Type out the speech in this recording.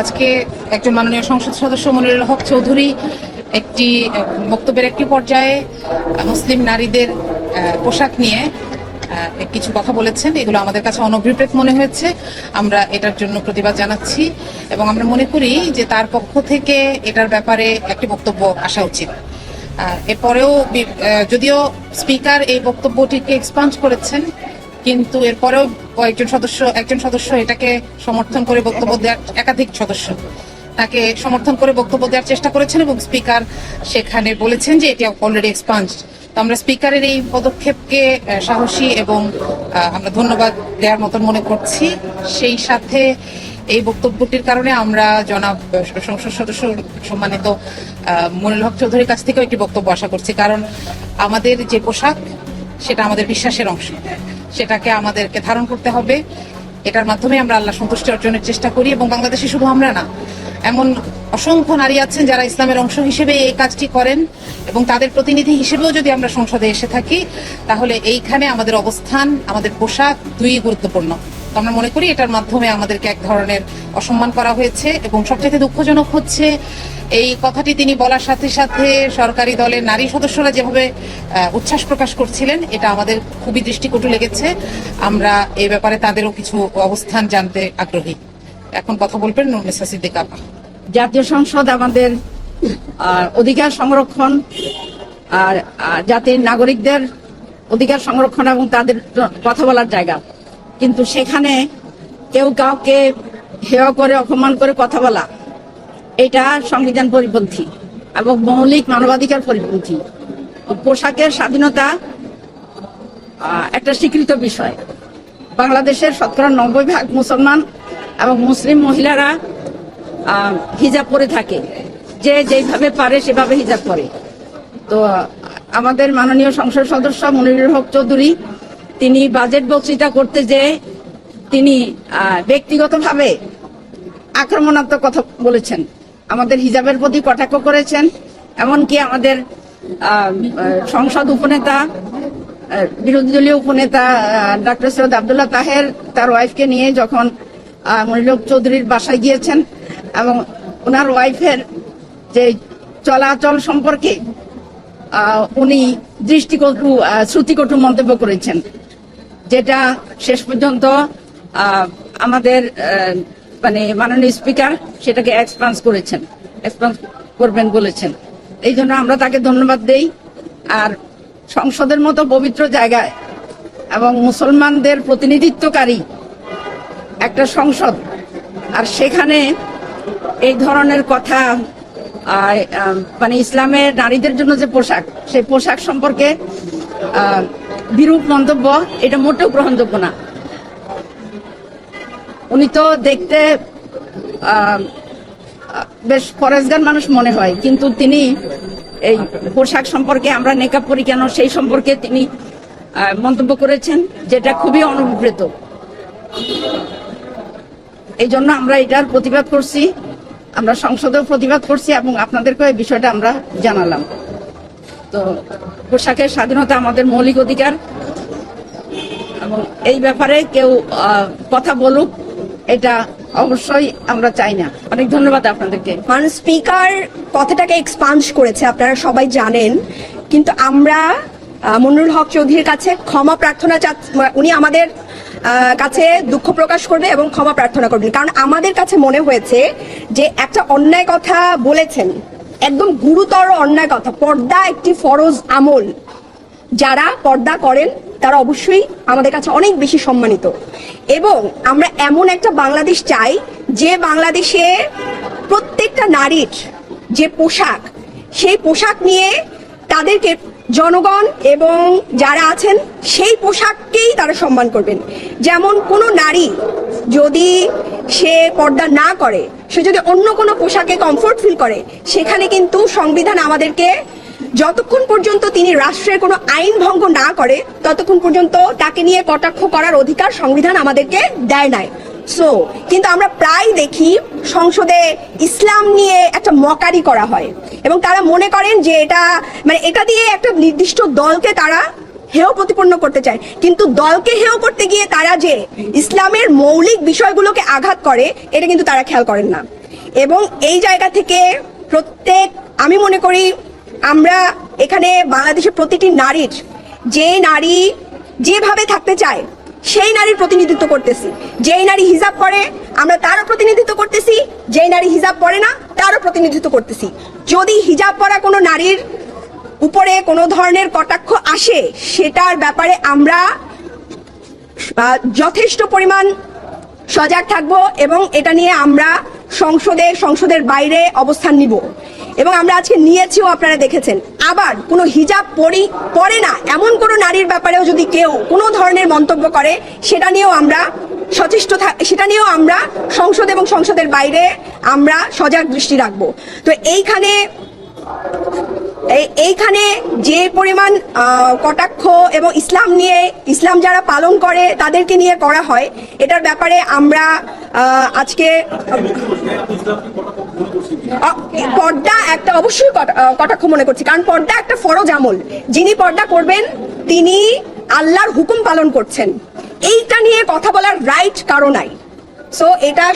আজকে একজন মাননীয় সংসদ সদস্য মনিরুল হক চৌধুরী একটি বক্তব্যের একটি পর্যায়ে মুসলিম নারীদের পোশাক নিয়ে কিছু কথা বলেছেন। এগুলো আমাদের কাছে অনভিপ্রেত মনে হয়েছে। আমরা এটার জন্য প্রতিবাদ জানাচ্ছি এবং আমরা মনে করি যে তার পক্ষ থেকে এটার ব্যাপারে একটি বক্তব্য আসা উচিত। এরপরেও যদিও স্পিকার এই বক্তব্যটিকে এক্সপান্ড করেছেন, কিন্তু এরপরেও একজন সদস্য এটাকে সমর্থন করে বক্তব্য দেওয়ার, একাধিক সদস্য তাকে সমর্থন করে বক্তব্য দেওয়ার চেষ্টা করেছেন এবং স্পিকার সেখানে বলেছেন যে এটি অলরেডি এক্সপান্ড। তো আমরা স্পিকারের এই পদক্ষেপকে সাহসী এবং আমরা ধন্যবাদ দেওয়ার মতন মনে করছি। সেই সাথে এই বক্তব্যটির কারণে আমরা জনাব সংসদ সদস্য সম্মানিত মনিরুল হক চৌধুরীর কাছ থেকেও একটি বক্তব্য আশা করছি। কারণ আমাদের যে পোশাক, সেটা আমাদের বিশ্বাসের অংশ, সেটাকে আমাদেরকে ধারণ করতে হবে। এটার মাধ্যমে আমরা আল্লাহ সন্তুষ্টি অর্জনের চেষ্টা করি এবং বাংলাদেশে শুধু আমরা না, এমন অসংখ্য নারী আছেন যারা ইসলামের অংশ হিসেবে এই কাজটি করেন এবং তাদের প্রতিনিধি হিসেবেও যদি আমরা সংসদে এসে থাকি, তাহলে এইখানে আমাদের অবস্থান, আমাদের পোশাক দুই গুরুত্বপূর্ণ। তো আমরা মনে করি এটার মাধ্যমে আমাদেরকে এক ধরনের অসম্মান করা হয়েছে এবং সবচেয়ে দুঃখজনক হচ্ছে এই কথাটি তিনি বলার সাথে সাথে সরকারি দলের নারী সদস্যরা যেভাবে উচ্ছ্বাস প্রকাশ করছিলেন, এটা আমাদের খুবই দৃষ্টিকটু লেগেছে। আমরা এই ব্যাপারে তাদেরও কিছু অবস্থান জানতে আগ্রহী। এখন কথা বলবেন নুরুন্নেসা সিদ্দিকা আপা। জাতীয় সংসদ আমাদের অধিকার সংরক্ষণ আর জাতির নাগরিকদের অধিকার সংরক্ষণ এবং তাদের কথা বলার জায়গা, কিন্তু সেখানে কেউ কাউকে হেয় করে অপমান করে কথা বলা, এটা সংবিধান পরিপন্থী এবং মৌলিক মানবাধিকার পরিপন্থী। পোশাকের স্বাধীনতা একটা স্বীকৃত বিষয়। বাংলাদেশের 90% মুসলমান এবং মুসলিম মহিলারা হিজাব পরে থাকে, যে যেভাবে পারে সেভাবে হিজাব পরে। তো আমাদের মাননীয় সংসদ সদস্য মনিরুল হক চৌধুরী তিনি বাজেট বক্তৃতা করতে যেয়ে তিনি ব্যক্তিগতভাবে আক্রমণাত্মক কথা বলেছেন, আমাদের হিজাবের প্রতি কটাক্ষ করেছেন। এমনকি আমাদের সংসদ উপনেতা, বিরোধী দলীয় উপনেতা ডক্টর সৈয়দ আব্দুল্লাহ তাহের তার ওয়াইফকে নিয়ে যখন মনিরুল হক চৌধুরীর বাসায় গিয়েছেন এবং ওনার ওয়াইফের যে চলাচল সম্পর্কে উনি শ্রুতিকটু মন্তব্য করেছেন, যেটা শেষ পর্যন্ত আমাদের মাননীয় স্পিকার সেটাকে এক্সপান্স করবেন বলেছেন। এই জন্য আমরা তাকে ধন্যবাদ দেই। আর সংসদের মতো পবিত্র জায়গায় এবং মুসলমানদের প্রতিনিধিত্বকারী একটা সংসদ, আর সেখানে এই ধরনের কথা ইসলামের নারীদের জন্য যে পোশাক, সেই পোশাক সম্পর্কে বিরূপ মন্তব্য, এটা মোটেও গ্রহণযোগ্য না। উনি তো দেখতে বেশ ফরেজগার মানুষ মনে হয়, কিন্তু তিনি এই পোশাক সম্পর্কে, আমরা নেকাব পরি কেন সেই সম্পর্কে তিনি মন্তব্য করেছেন, যেটা খুবই অনভিপ্রেত। এই জন্য আমরা এটার প্রতিবাদ করছি, আমরা সংসদেও প্রতিবাদ করছি এবং আপনাদেরকে এই বিষয়টা আমরা জানালাম। তো পোশাকের স্বাধীনতা আমাদের মৌলিক অধিকার এবং এই ব্যাপারে কেউ কথা বলুক, এটা অবশ্যই আমরা চাই না। অনেক ধন্যবাদ আপনাদেরকে। স্পিকার কথাটাকে এক্সপান্ড করেছে, আপনারা সবাই জানেন, কিন্তু আমরা মনিরুল হক চৌধুরীর কাছে ক্ষমা প্রার্থনা উনি আমাদের কাছে দুঃখ প্রকাশ করবে এবং ক্ষমা প্রার্থনা করবেন, কারণ আমাদের কাছে মনে হয়েছে যে একটা অন্যায় কথা বলেছেন, একদম গুরুতর অন্যায় কথা। পর্দা একটি ফরজ আমল, যারা পর্দা করেন তারা অবশ্যই আমাদের কাছে অনেক বেশি সম্মানিত। এবং আমরা এমন একটা বাংলাদেশ চাই যে বাংলাদেশে প্রত্যেকটা নারীর যে পোশাক, সেই পোশাক নিয়ে তাদেরকে জনগণ এবং যারা আছেন সেই পোশাককেই তারা সম্মান করবেন। যেমন কোনো নারী যদি সে পর্দা না করে, সে যদি অন্য কোনো পোশাকে কমফোর্ট ফিল করে, সেখানে কিন্তু সংবিধান আমাদেরকে যতক্ষণ পর্যন্ত তিনি রাষ্ট্রের কোনো আইন ভঙ্গ না করে ততক্ষণ পর্যন্ত তাকে নিয়ে কটাক্ষ করার অধিকার সংবিধান আমাদেরকে দেয় নাই। কিন্তু আমরা প্রায় দেখি সংসদে ইসলাম নিয়ে একটা মকারি করা হয় এবং তারা মনে করেন যে এটা এটা দিয়ে একটা নির্দিষ্ট দলকে তারা হেয় প্রতিপন্ন করতে চায়, কিন্তু দলকে হেয় করতে গিয়ে তারা যে ইসলামের মৌলিক বিষয়গুলোকে আঘাত করে এটা কিন্তু তারা খেয়াল করেন না। এবং এই জায়গা থেকে আমি মনে করি আমরা এখানে বাংলাদেশের প্রতিটি নারীর, যে নারী যেভাবে থাকতে চায় সেই নারীর প্রতিনিধিত্ব করতেছি। যেই নারী হিজাব করে আমরা তারও প্রতিনিধিত্ব করতেছি, যেই নারী হিজাব পরে না তারও প্রতিনিধিত্ব করতেছি। যদি হিজাব পরা কোনো নারীর উপরে কোনো ধরনের কটাক্ষ আসে সেটার ব্যাপারে আমরা যথেষ্ট পরিমাণ সজাগ থাকব এবং এটা নিয়ে আমরা সংসদের বাইরে অবস্থান নিব এবং আমরা আজকে নিয়েছিও, আপনারা দেখেছেন। আবার কোনো হিজাব পরে না এমন কোনো নারীর ব্যাপারেও যদি কেউ কোনো ধরনের মন্তব্য করে সেটা নিয়েও আমরা সেটা নিয়েও আমরা সংসদ এবং সংসদের বাইরে আমরা সজাগ দৃষ্টি রাখবো। তো এইখানে যে পরিমাণ কটাক্ষ এবং ইসলাম যারা পালন করে তাদেরকে নিয়ে করা হয়, এটার ব্যাপারে আমরা আজকে পর্দা একটা অবশ্যই কটাক্ষ মনে করছি, কারণ পর্দা একটা ফরজ আমল। যিনি পর্দা করবেন তিনি আল্লাহর হুকুম পালন করছেন, এইটা নিয়ে কথা বলার রাইট কারো নাই। সো এটা